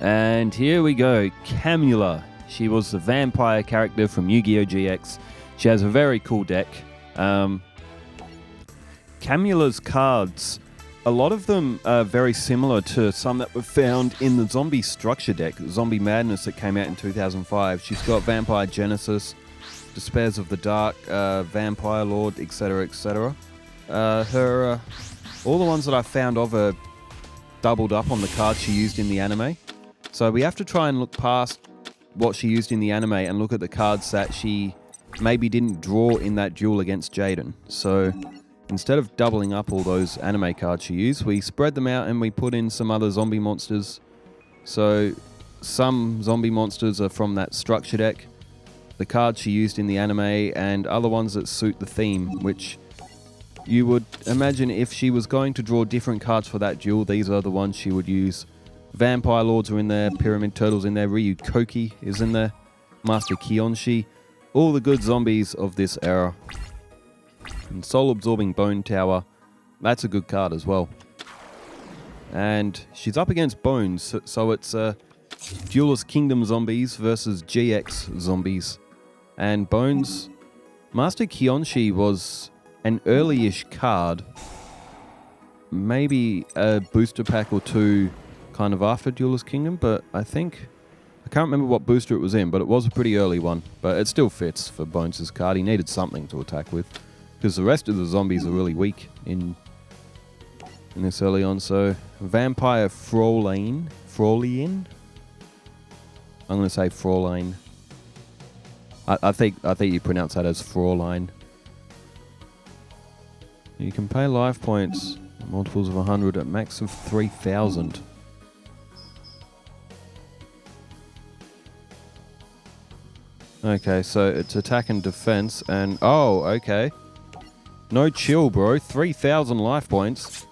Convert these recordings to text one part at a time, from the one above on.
And here we go, Camula. She was the vampire character from Yu-Gi-Oh! GX. She has a very cool deck. Camula's cards, a lot of them are very similar to some that were found in the Zombie Structure deck, Zombie Madness that came out in 2005. She's got Vampire Genesis, Despairs of the Dark, Vampire Lord, etc., etc. All the ones that I found of her doubled up on the cards she used in the anime. So we have to try and look past what she used in the anime and look at the cards that she maybe didn't draw in that duel against Jaden. So instead of doubling up all those anime cards she used, we spread them out and we put in some other zombie monsters. So some zombie monsters are from that structure deck, the cards she used in the anime, and other ones that suit the theme, which you would imagine if she was going to draw different cards for that duel, these are the ones she would use. Vampire Lords are in there, Pyramid Turtles in there, Ryu Koki is in there, Master Kionshi, all the good zombies of this era. And Soul Absorbing Bone Tower, that's a good card as well. And she's up against Bones, so it's Duelist Kingdom zombies versus GX zombies. And Bones, Master Kionshi was an early-ish card, maybe a booster pack or two kind of after Duelist Kingdom, but I can't remember what booster it was in, but it was a pretty early one. But it still fits for Bones' card. He needed something to attack with, because the rest of the zombies are really weak in this early on. So Vampire Fraulein. I'm going to say Fraulein. I think you pronounce that as Fraulein. You can pay life points, multiples of 100 at max of 3,000. Okay, so it's attack and defense, and oh, okay. No chill, bro. 3,000 life points.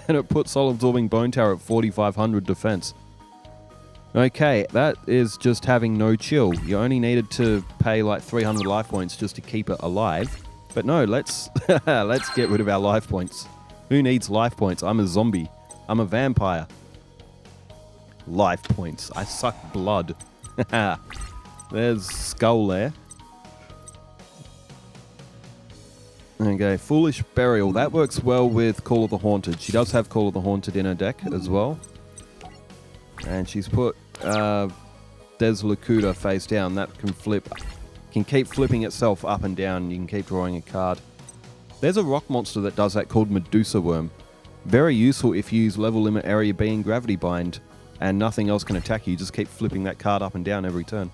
And it puts Soul Absorbing Bone Tower at 4,500 defense. Okay, that is just having no chill. You only needed to pay like 300 life points just to keep it alive. But no, let's get rid of our life points. Who needs life points? I'm a zombie. I'm a vampire. Life points. I suck blood. There's Skull there. Okay, Foolish Burial. That works well with Call of the Haunted. She does have Call of the Haunted in her deck as well. And she's put Des Lakuta face down. That can flip. Can keep flipping itself up and down. You can keep drawing a card. There's a rock monster that does that called Medusa Worm. Very useful if you use level limit area B and gravity bind and nothing else can attack you. Just keep flipping that card up and down every turn.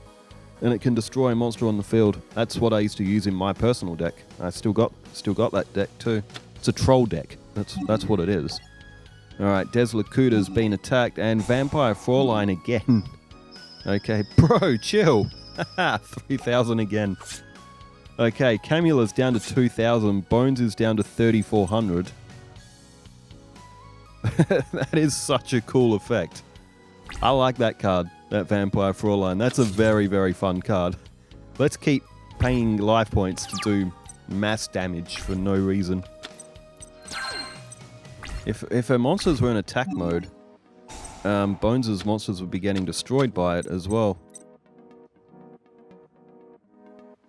And it can destroy a monster on the field. That's what I used to use in my personal deck. I still got that deck too. It's a troll deck. That's what it is. Alright, Des Lakuta's been attacked, and Vampire Fraulein again. Okay, bro, chill. 3,000 again. Okay, Camula's down to 2,000. Bones is down to 3,400. That is such a cool effect. I like that card, that Vampire Fraulein. That's a very, very fun card. Let's keep paying life points to do mass damage for no reason. If her monsters were in attack mode, Bones' monsters would be getting destroyed by it as well.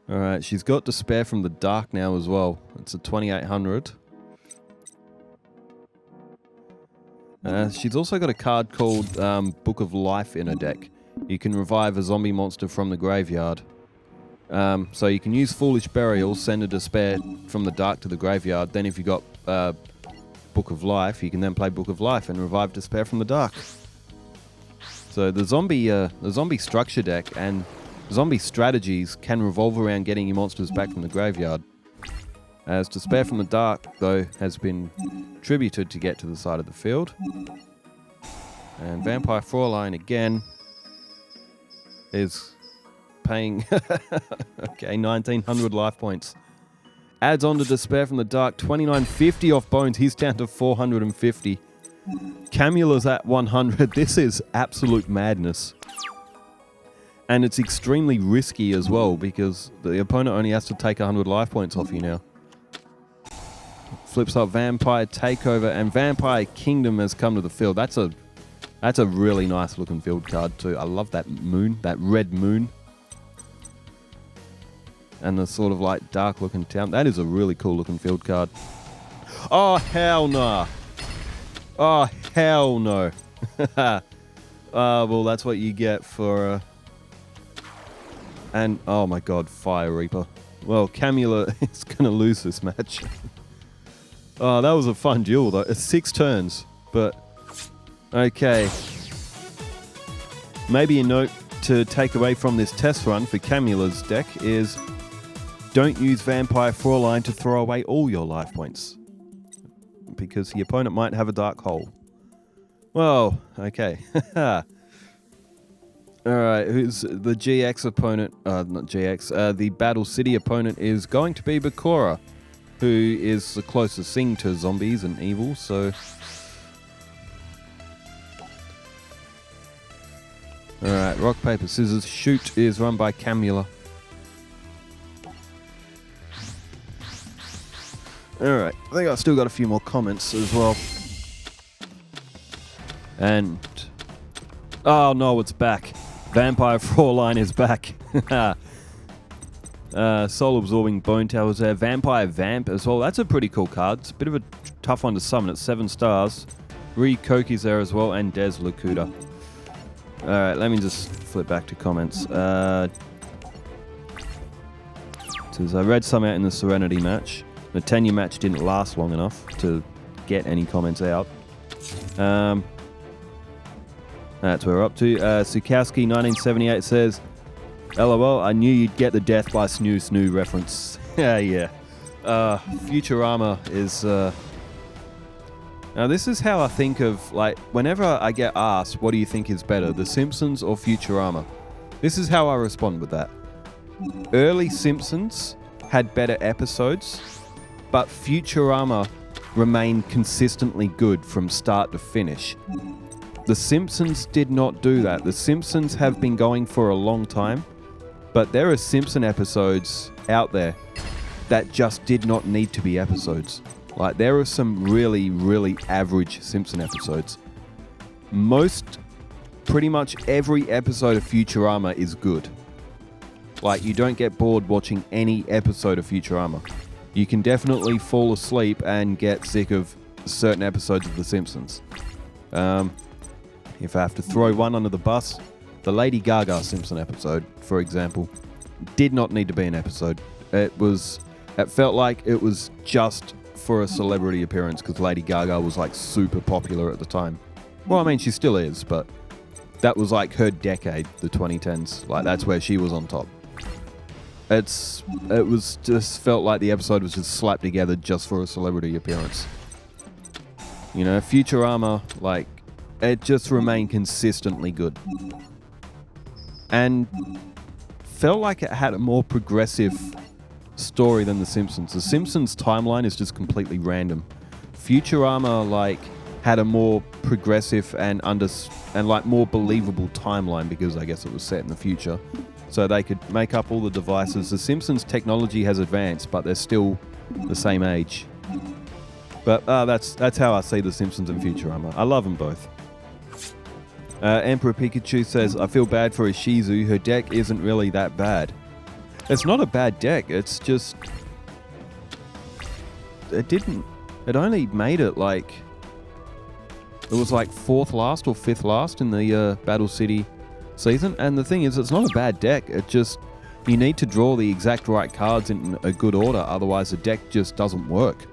Alright, she's got Despair from the Dark now as well. It's a 2,800. She's also got a card called Book of Life in her deck. You can revive a zombie monster from the graveyard. So you can use Foolish Burial, send a Despair from the Dark to the graveyard. Then if you got Book of Life, you can then play Book of Life and revive Despair from the Dark. So the zombie structure deck and zombie strategies can revolve around getting your monsters back from the graveyard. As Despair from the Dark, though, has been tributed to get to the side of the field. And Vampire Fraulein, again, is paying, okay, 1,900 life points. Adds on to Despair from the Dark, 2,950 off Bones. He's down to 450. Camula's at 100. This is absolute madness. And it's extremely risky as well, because the opponent only has to take 100 life points off you now. Flips up Vampire Takeover, and Vampire Kingdom has come to the field. That's a That's a really nice looking field card too. I love that moon, that red moon. And the sort of like dark looking town. That is a really cool looking field card. Oh, hell no. Oh, hell no. Well, that's what you get for... and, oh my god, Fire Reaper. Well, Camula is going to lose this match. Oh, that was a fun duel, though. It's 6 turns, but... okay. Maybe a note to take away from this test run for Camula's deck is... don't use Vampire Fraulein to throw away all your life points. Because the opponent might have a dark hole. Well, okay. Alright, who's the GX opponent? Not GX. The Battle City opponent is going to be Bakura, who is the closest thing to zombies and evil, so... alright, rock, paper, scissors, shoot is run by Camula. Alright, I think I've still got a few more comments as well. And... oh no, it's back. Vampire Fraulein is back. Soul Absorbing Bone Towers there. Vampire Vamp as well. That's a pretty cool card. It's a bit of a tough one to summon. It's 7 stars. Koki's there as well, and Des Lakuta. Alright, let me just flip back to comments. Says, I read some out in the Serenity match. The tenure match didn't last long enough to get any comments out. That's where we're up to. Sukowski 1978 says, LOL, I knew you'd get the Death by Snoo Snoo reference. Yeah. Futurama is... now this is how I think of, like, whenever I get asked, what do you think is better, The Simpsons or Futurama? This is how I respond with that. Early Simpsons had better episodes, but Futurama remained consistently good from start to finish. The Simpsons did not do that. The Simpsons have been going for a long time, but there are Simpson episodes out there that just did not need to be episodes. Like, there are some really, really average Simpson episodes. Pretty much every episode of Futurama is good. Like, you don't get bored watching any episode of Futurama. You can definitely fall asleep and get sick of certain episodes of The Simpsons. If I have to throw one under the bus, the Lady Gaga Simpson episode, for example, did not need to be an episode. It felt like it was just for a celebrity appearance because Lady Gaga was like super popular at the time. Well, I mean, she still is, but that was like her decade, the 2010s. Like, that's where she was on top. It was just felt like the episode was just slapped together just for a celebrity appearance. You know, Futurama, like, it just remained consistently good. And felt like it had a more progressive story than The Simpsons. The Simpsons timeline is just completely random. Futurama, like, had a more progressive and like more believable timeline because I guess it was set in the future. So they could make up all the devices. The Simpsons technology has advanced, but they're still the same age. But that's how I see The Simpsons and Futurama. I love them both. Emperor Pikachu says, I feel bad for Ishizu. Her deck isn't really that bad. It's not a bad deck. It's just... It only made it like... It was like 4th last or 5th last in the Battle City season. And the thing is, it's not a bad deck. It just... You need to draw the exact right cards in a good order. Otherwise, the deck just doesn't work.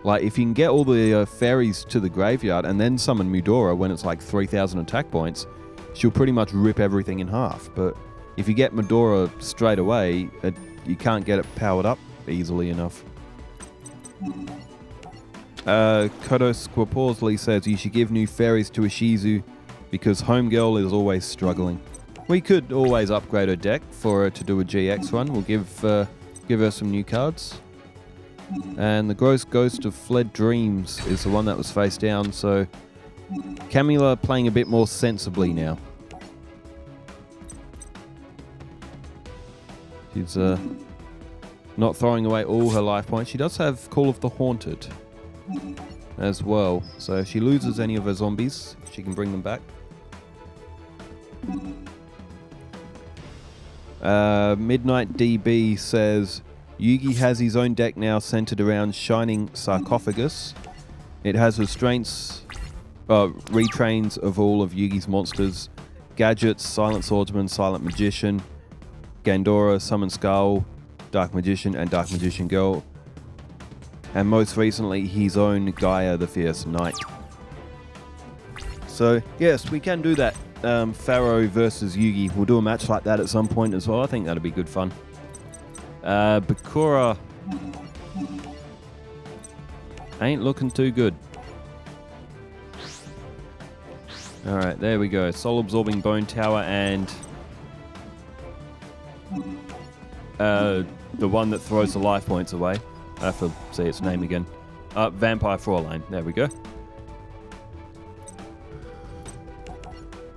Like, if you can get all the fairies to the graveyard and then summon Mudora when it's like 3,000 attack points, she'll pretty much rip everything in half. But if you get Mudora straight away, you can't get it powered up easily enough. Kodos Squaporsley says you should give new fairies to Ishizu because Homegirl is always struggling. We could always upgrade her deck for her to do a GX run. We'll give her some new cards. And the Gross Ghost of Fled Dreams is the one that was face down, so Camula playing a bit more sensibly now. She's not throwing away all her life points. She does have Call of the Haunted as well, so if she loses any of her zombies, She can bring them back. Midnight DB says Yugi has his own deck now centered around Shining Sarcophagus. It has restraints, retrains of all of Yugi's monsters, gadgets, Silent Swordsman, Silent Magician, Gandora, Summon Skull, Dark Magician, and Dark Magician Girl. And most recently, his own Gaia, the Fierce Knight. So, yes, we can do that. Pharaoh versus Yugi. We'll do a match like that at some point as well. I think that'd be good fun. Bakura ain't looking too good. Alright, there we go. Soul Absorbing Bone Tower and the one that throws the life points away. I have to say its name again. Vampire Fraulein. There we go.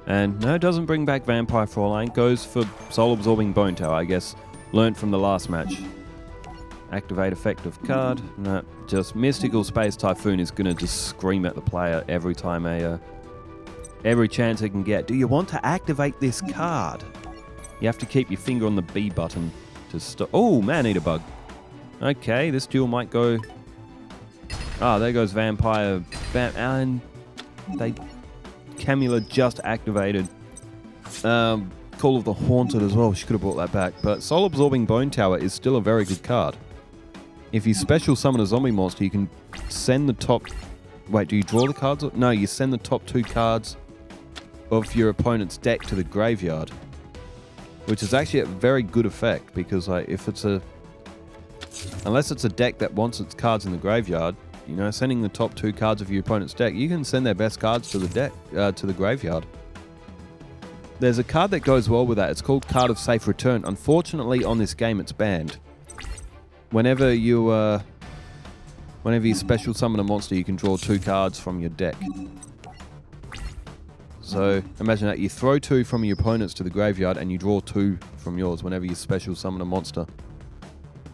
And no, it doesn't bring back Vampire Fraulein. Goes for Soul Absorbing Bone Tower, I guess. Learned from the last match. Activate effective card. No, just Mystical Space Typhoon is going to just scream at the player every time every chance it can get. Do you want to activate this card? You have to keep your finger on the B button to stop. Oh, Man-Eater Bug. Okay, this duel might go... Ah, there goes Vampire... and Camula just activated Call of the Haunted as well. She could have brought that back. But Soul Absorbing Bone Tower is still a very good card. If you special summon a zombie monster, you can send the top... Wait, do you draw the cards? No, you send the top 2 cards of your opponent's deck to the graveyard. Which is actually a very good effect, because if it's a... Unless it's a deck that wants its cards in the graveyard, you know, sending the top 2 cards of your opponent's deck, you can send their best cards to the deck, to the graveyard. There's a card that goes well with that. It's called Card of Safe Return. Unfortunately, on this game, it's banned. Whenever you special summon a monster, you can draw 2 cards from your deck. So imagine that you throw 2 from your opponent's to the graveyard, and you draw 2 from yours whenever you special summon a monster.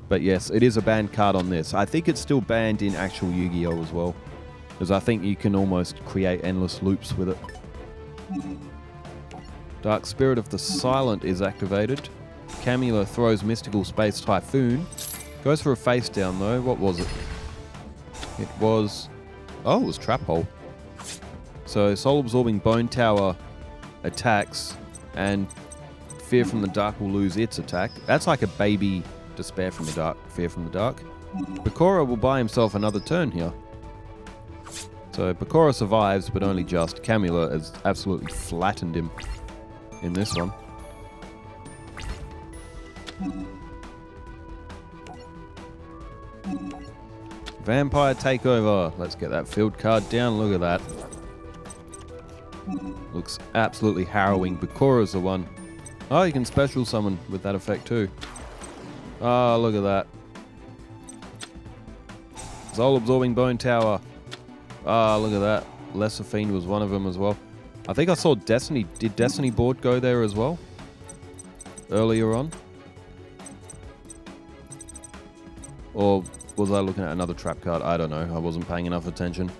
But yes, it is a banned card on this. I think it's still banned in actual Yu-Gi-Oh as well, because I think you can almost create endless loops with it. Dark Spirit of the Silent is activated. Camula throws Mystical Space Typhoon. Goes for a face down though. What was it? It was... Oh, it was Trap Hole. So Soul Absorbing Bone Tower attacks, and Fear from the Dark will lose its attack. That's like a baby... Despair from the Dark, Fear from the Dark. Bakura will buy himself another turn here. So Bakura survives, but only just. Camula has absolutely flattened him in this one. Vampire Takeover. Let's get that field card down. Look at that. Looks absolutely harrowing. Bakura's the one. Oh, you can special summon with that effect too. Oh, look at that. Soul Absorbing Bone Tower. Ah, look at that. Lesser Fiend was one of them as well. I think I saw Destiny. Did Destiny board go there as well? Earlier on? Or was I looking at another trap card? I don't know. I wasn't paying enough attention.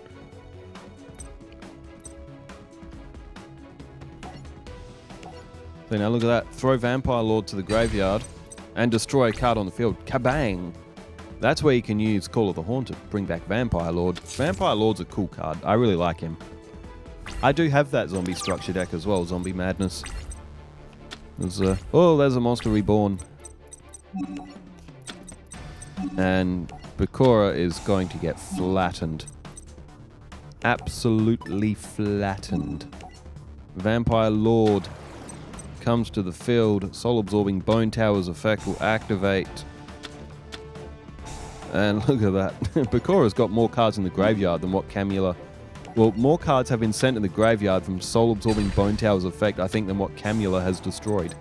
So now look at that. Throw Vampire Lord to the graveyard and destroy a card on the field. Kabang! That's where you can use Call of the Haunted. Bring back Vampire Lord. Vampire Lord's a cool card. I really like him. I do have that zombie structure deck as well. Zombie Madness. There's a Monster Reborn. And Bakura is going to get flattened. Absolutely flattened. Vampire Lord comes to the field. Soul Absorbing Bone Tower's effect will activate. And look at that. Bakura's got more cards in the graveyard than what Camula... Well, more cards have been sent in the graveyard from Soul Absorbing Bone Tower's effect, I think, than what Camula has destroyed.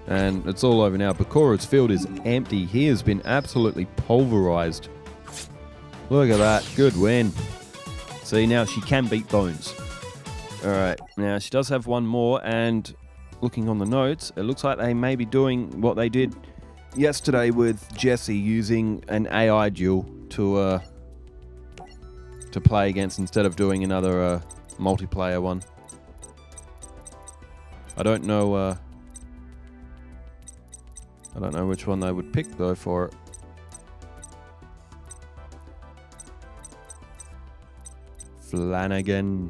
And it's all over now. Bakura's field is empty. He has been absolutely pulverized. Look at that. Good win. See, now she can beat Bones. Alright, now she does have one more, and looking on the notes, it looks like they may be doing what they did yesterday with Jessie, using an AI duel to to play against instead of doing another multiplayer one. I don't know which one they would pick though for it. Flanagan.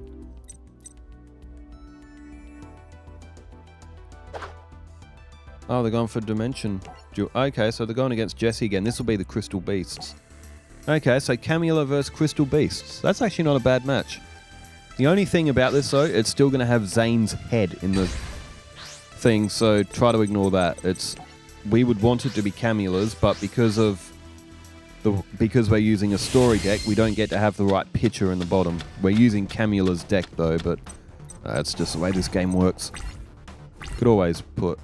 Oh, they're going for Dimension. Okay, so they're going against Jesse again. This will be the Crystal Beasts. Okay, so Camula versus Crystal Beasts. That's actually not a bad match. The only thing about this, though, it's still going to have Zane's head in the thing, so try to ignore that. We would want it to be Camula's, but because we're using a story deck, we don't get to have the right picture in the bottom. We're using Camula's deck, though, but that's just the way this game works. Could always put...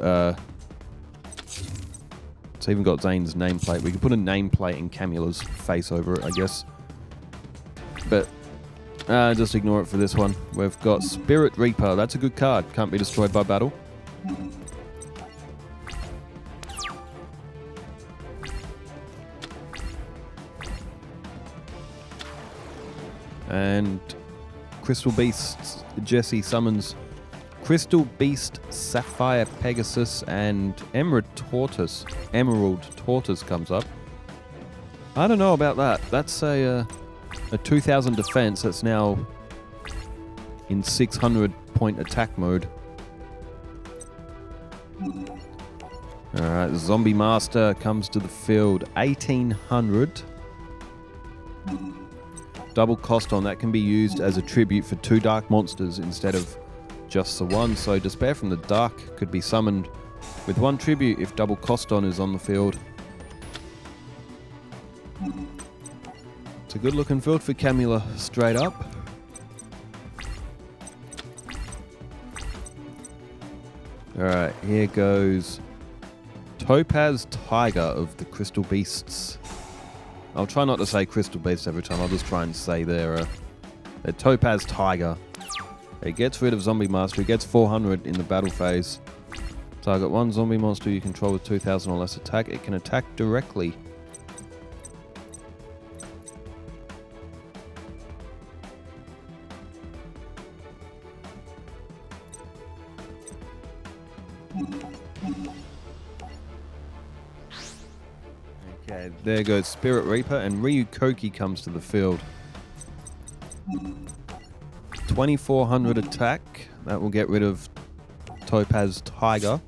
It's even got Zane's nameplate. We could put a nameplate in Camula's face over it, I guess. But just ignore it for this one. We've got Spirit Reaper. That's a good card. Can't be destroyed by battle. And Crystal Beasts. Jesse summons Crystal Beast, Sapphire Pegasus, and Emerald Tortoise. Emerald Tortoise comes up. I don't know about that. That's a 2000 defense that's now in 600 point attack mode. Alright, Zombie Master comes to the field. 1800. Double cost on that can be used as a tribute for 2 dark monsters instead of just the one, so Despair from the Dark could be summoned with 1 tribute if double cost on is on the field. It's a good looking field for Camula, straight up. Alright, here goes Topaz Tiger of the Crystal Beasts. I'll try not to say Crystal Beasts every time, I'll just try and say they're Topaz Tiger. It gets rid of Zombie Master. It gets 400 in the battle phase. Target 1 zombie monster you control with 2000 or less attack. It can attack directly. Okay, there goes Spirit Reaper, and Ryukoki comes to the field. 2400 attack. That will get rid of Topaz Tiger.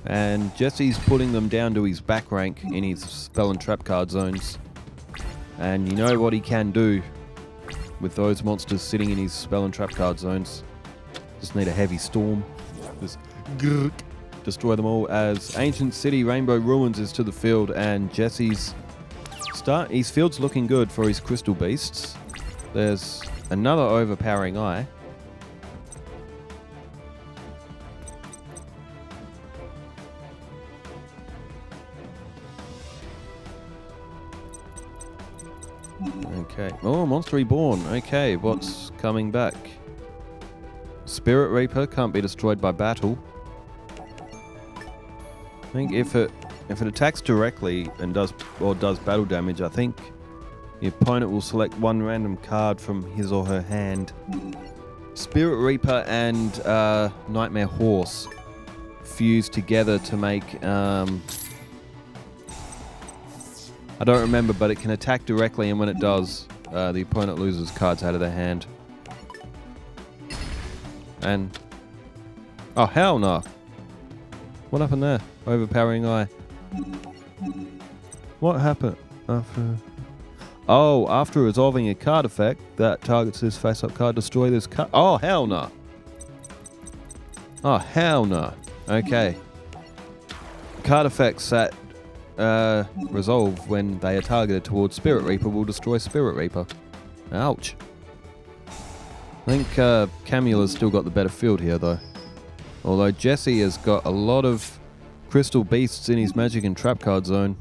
And Jesse's putting them down to his back rank in his spell and trap card zones. And you know what he can do with those monsters sitting in his spell and trap card zones. Just need a heavy storm. Just destroy them all as Ancient City Rainbow Ruins is to the field, and Jesse's his field's looking good for his Crystal Beasts. There's another overpowering eye. Okay. Oh, Monster Reborn. Okay, what's coming back? Spirit Reaper can't be destroyed by battle. I think if it attacks directly and does battle damage, I think the opponent will select 1 random card from his or her hand. Spirit Reaper and Nightmare Horse fuse together to make... I don't remember, but it can attack directly, and when it does, the opponent loses cards out of their hand. And... oh, hell no! What happened there? Overpowering eye. What happened after... oh, after resolving a card effect that targets this face-up card, destroy this card. Oh, hell no. Oh, hell no. Okay. Card effects that resolve when they are targeted towards Spirit Reaper will destroy Spirit Reaper. Ouch. I think Camula's still got the better field here, though. Although Jesse has got a lot of Crystal Beasts in his Magic and Trap card zone.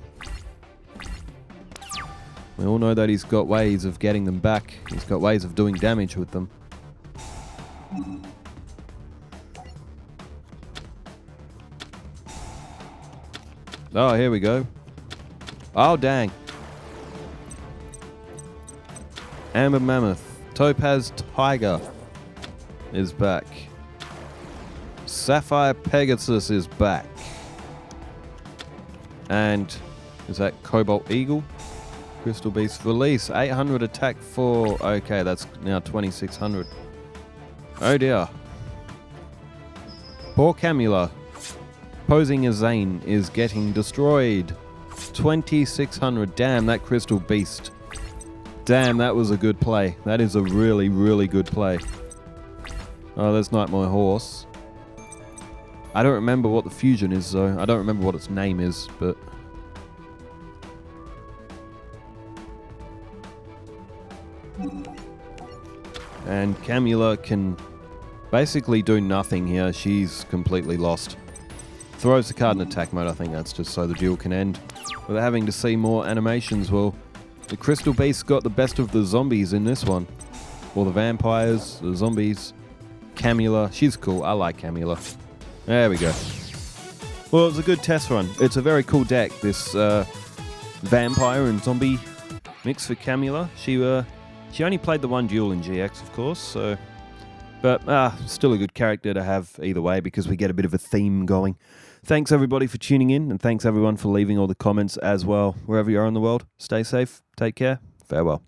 We all know that he's got ways of getting them back. He's got ways of doing damage with them. Oh, here we go. Oh, dang. Amber Mammoth. Topaz Tiger is back. Sapphire Pegasus is back. And is that Cobalt Eagle? Crystal Beast release. 800 attack for... Okay, that's now 2600. Oh dear. Poor Camula, posing as Zane, is getting destroyed. 2600. Damn, that Crystal Beast. Damn, that was a good play. That is a really, really good play. Oh, there's Nightmare Horse. I don't remember what the fusion is, though. I don't remember what its name is, but... And Camula can basically do nothing here. She's completely lost. Throws the card in attack mode. I think that's just so the duel can end without having to see more animations. Well, the Crystal Beast got the best of the zombies in this one. Or the vampires, the zombies. Camula. She's cool. I like Camula. There we go. Well, it was a good test run. It's a very cool deck, this vampire and zombie mix for Camula. She only played the one duel in GX, of course, so... But still a good character to have either way because we get a bit of a theme going. Thanks everybody for tuning in, and thanks everyone for leaving all the comments as well. Wherever you are in the world, stay safe, take care, farewell.